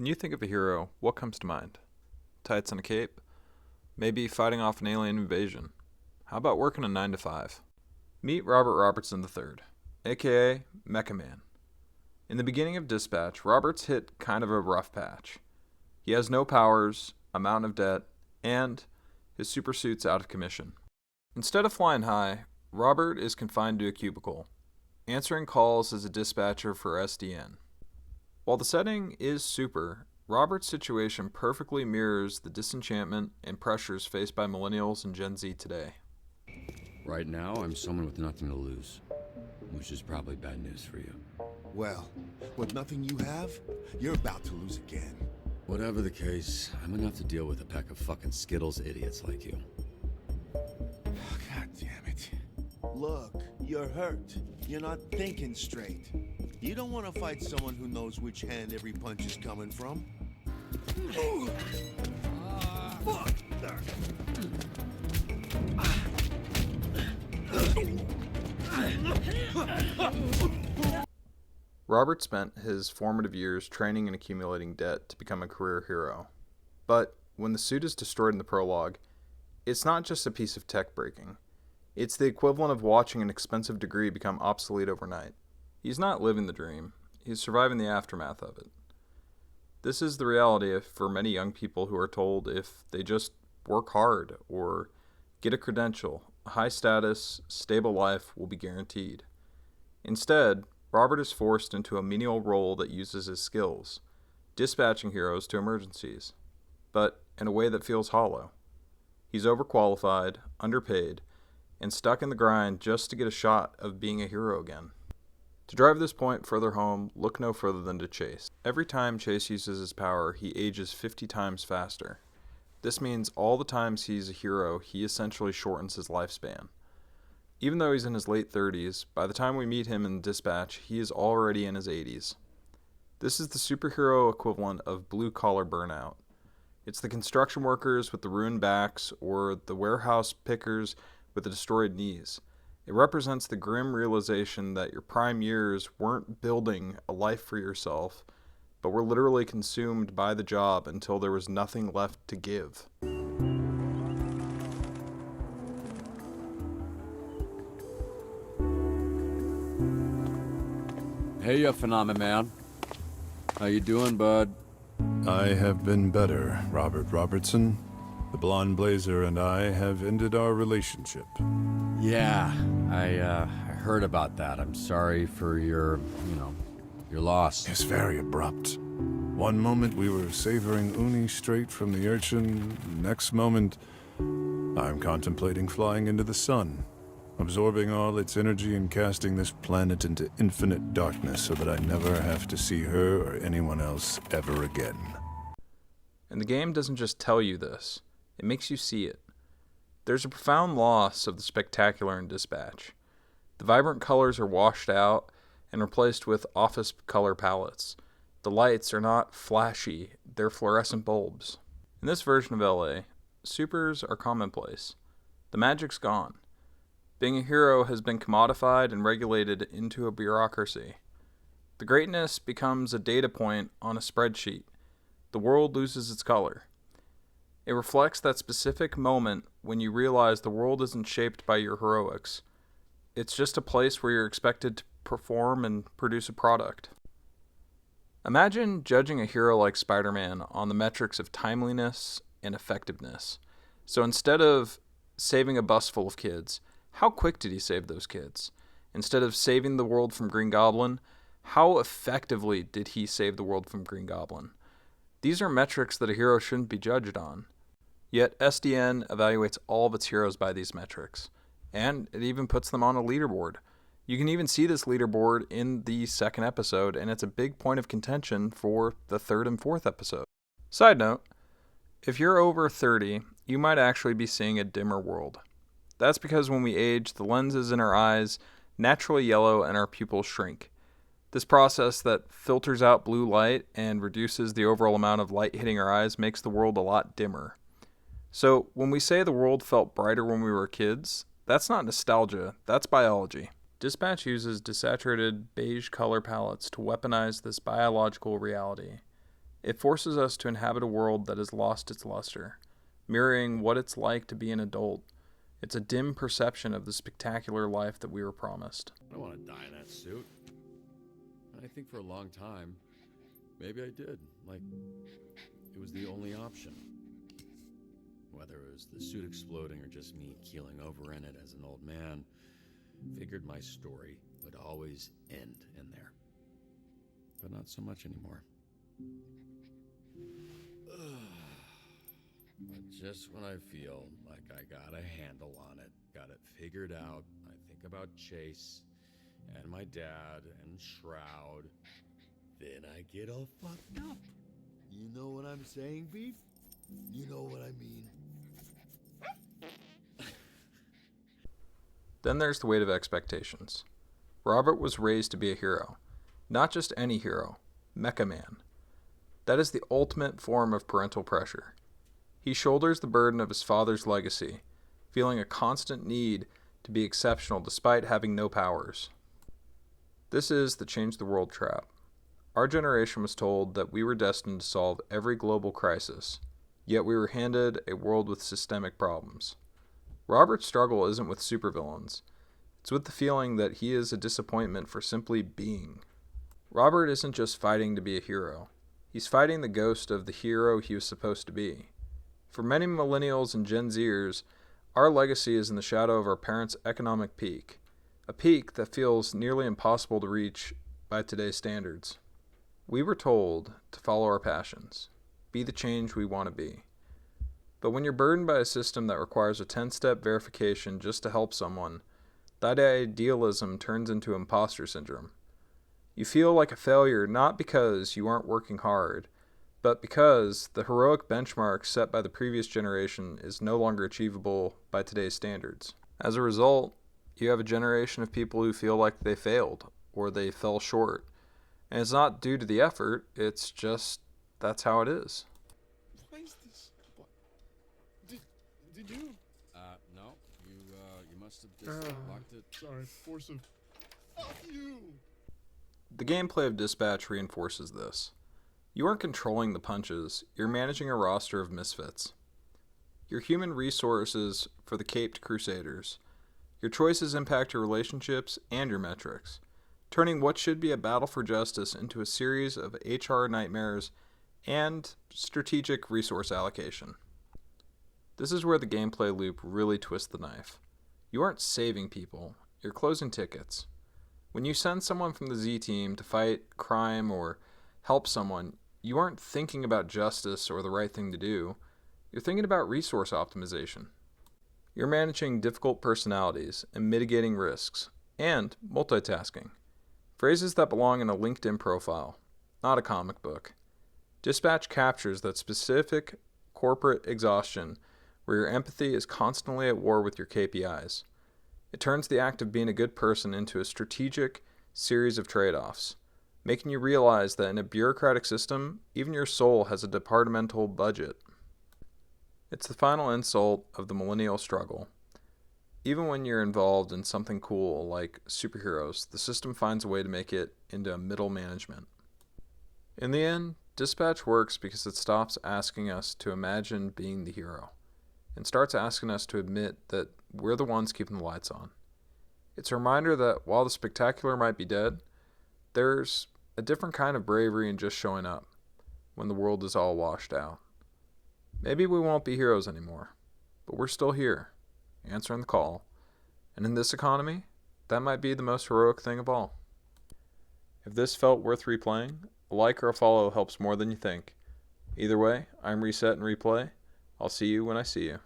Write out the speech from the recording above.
When you think of a hero, what comes to mind? Tights and a cape? Maybe fighting off an alien invasion? How about working a 9 to 5? Meet Robert Robertson III, aka Mecha Man. In the beginning of Dispatch, Roberts hit kind of a rough patch. He has no powers, a mountain of debt, and his supersuit's out of commission. Instead of flying high, Robert is confined to a cubicle, answering calls as a dispatcher for SDN. While the setting is super, Robert's situation perfectly mirrors the disenchantment and pressures faced by millennials and Gen Z today. Right now, I'm someone with nothing to lose, which is probably bad news for you. Well, with nothing you have, you're about to lose again. Whatever the case, I'm gonna have to deal with a pack of fucking Skittles idiots like you. God damn it. Look, you're hurt. You're not thinking straight. You don't want to fight someone who knows which hand every punch is coming from. Robert spent his formative years training and accumulating debt to become a career hero. But when the suit is destroyed in the prologue, it's not just a piece of tech breaking. It's the equivalent of watching an expensive degree become obsolete overnight. He's not living the dream, he's surviving the aftermath of it. This is the reality for many young people who are told if they just work hard or get a credential, a high status, stable life will be guaranteed. Instead, Robert is forced into a menial role that uses his skills, dispatching heroes to emergencies, but in a way that feels hollow. He's overqualified, underpaid, and stuck in the grind just to get a shot of being a hero again. To drive this point further home, look no further than to Chase. Every time Chase uses his power, he ages 50 times faster. This means all the times he's a hero, he essentially shortens his lifespan. Even though he's in his late 30s, by the time we meet him in Dispatch, he is already in his 80s. This is the superhero equivalent of blue-collar burnout. It's the construction workers with the ruined backs or the warehouse pickers with the destroyed knees. It represents the grim realization that your prime years weren't building a life for yourself, but were literally consumed by the job until there was nothing left to give. Hey, you Phenomenon. How you doing, bud? I have been better, Robert Robertson. The blonde blazer and I have ended our relationship. Yeah, I heard about that. I'm sorry for your loss. It's very abrupt. One moment we were savoring uni straight from the urchin. Next moment, I'm contemplating flying into the sun, absorbing all its energy and casting this planet into infinite darkness so that I never have to see her or anyone else ever again. And the game doesn't just tell you this, it makes you see it. There's a profound loss of the spectacular in Dispatch. The vibrant colors are washed out and replaced with office color palettes. The lights are not flashy, they're fluorescent bulbs. In this version of LA, supers are commonplace. The magic's gone. Being a hero has been commodified and regulated into a bureaucracy. The greatness becomes a data point on a spreadsheet. The world loses its color. It reflects that specific moment when you realize the world isn't shaped by your heroics. It's just a place where you're expected to perform and produce a product. Imagine judging a hero like Spider-Man on the metrics of timeliness and effectiveness. So instead of saving a bus full of kids, how quick did he save those kids? Instead of saving the world from Green Goblin, how effectively did he save the world from Green Goblin? These are metrics that a hero shouldn't be judged on. Yet SDN evaluates all of its heroes by these metrics, and it even puts them on a leaderboard. You can even see this leaderboard in the second episode, and it's a big point of contention for the third and fourth episode. Side note, if you're over 30, you might actually be seeing a dimmer world. That's because when we age, the lenses in our eyes naturally yellow and our pupils shrink. This process that filters out blue light and reduces the overall amount of light hitting our eyes makes the world a lot dimmer. So when we say the world felt brighter when we were kids, that's not nostalgia, that's biology. Dispatch uses desaturated beige color palettes to weaponize this biological reality. It forces us to inhabit a world that has lost its luster, mirroring what it's like to be an adult. It's a dim perception of the spectacular life that we were promised. I don't want to die in that suit. And I think for a long time, maybe I did. Like, it was the only option. Whether it was the suit exploding or just me keeling over in it as an old man, figured my story would always end in there. But not so much anymore. But just when I feel like I got a handle on it, got it figured out, I think about Chase and my dad and Shroud, then I get all fucked up. You know what I'm saying, Beef? You know what I mean. Then there's the weight of expectations. Robert was raised to be a hero. Not just any hero, Mecha Man. That is the ultimate form of parental pressure. He shoulders the burden of his father's legacy, feeling a constant need to be exceptional despite having no powers. This is the change the world trap. Our generation was told that we were destined to solve every global crisis, yet we were handed a world with systemic problems. Robert's struggle isn't with supervillains. It's with the feeling that he is a disappointment for simply being. Robert isn't just fighting to be a hero. He's fighting the ghost of the hero he was supposed to be. For many millennials and Gen Zers, our legacy is in the shadow of our parents' economic peak, a peak that feels nearly impossible to reach by today's standards. We were told to follow our passions, be the change we want to be. But when you're burdened by a system that requires a 10-step verification just to help someone, that idealism turns into imposter syndrome. You feel like a failure not because you aren't working hard, but because the heroic benchmark set by the previous generation is no longer achievable by today's standards. As a result, you have a generation of people who feel like they failed or they fell short. And it's not due to the effort, it's just that's how it is. Why is this? What? Did you? No. You must have just locked it. Sorry, force of. Fuck you! The gameplay of Dispatch reinforces this. You aren't controlling the punches, you're managing a roster of misfits. Your human resources for the Caped Crusaders. Your choices impact your relationships and your metrics, turning what should be a battle for justice into a series of HR nightmares and strategic resource allocation. This is where the gameplay loop really twists the knife. You aren't saving people, you're closing tickets. When you send someone from the Z team to fight crime or help someone, you aren't thinking about justice or the right thing to do. You're thinking about resource optimization. You're managing difficult personalities and mitigating risks, and multitasking. Phrases that belong in a LinkedIn profile, not a comic book. Dispatch captures that specific corporate exhaustion where your empathy is constantly at war with your KPIs. It turns the act of being a good person into a strategic series of trade-offs, making you realize that in a bureaucratic system, even your soul has a departmental budget. It's the final insult of the millennial struggle. Even when you're involved in something cool like superheroes, the system finds a way to make it into middle management. In the end, Dispatch works because it stops asking us to imagine being the hero and starts asking us to admit that we're the ones keeping the lights on. It's a reminder that while the spectacular might be dead, there's a different kind of bravery in just showing up when the world is all washed out. Maybe we won't be heroes anymore, but we're still here, answering the call. And in this economy, that might be the most heroic thing of all. If this felt worth replaying, a like or a follow helps more than you think. Either way, I'm Reset and Replay. I'll see you when I see you.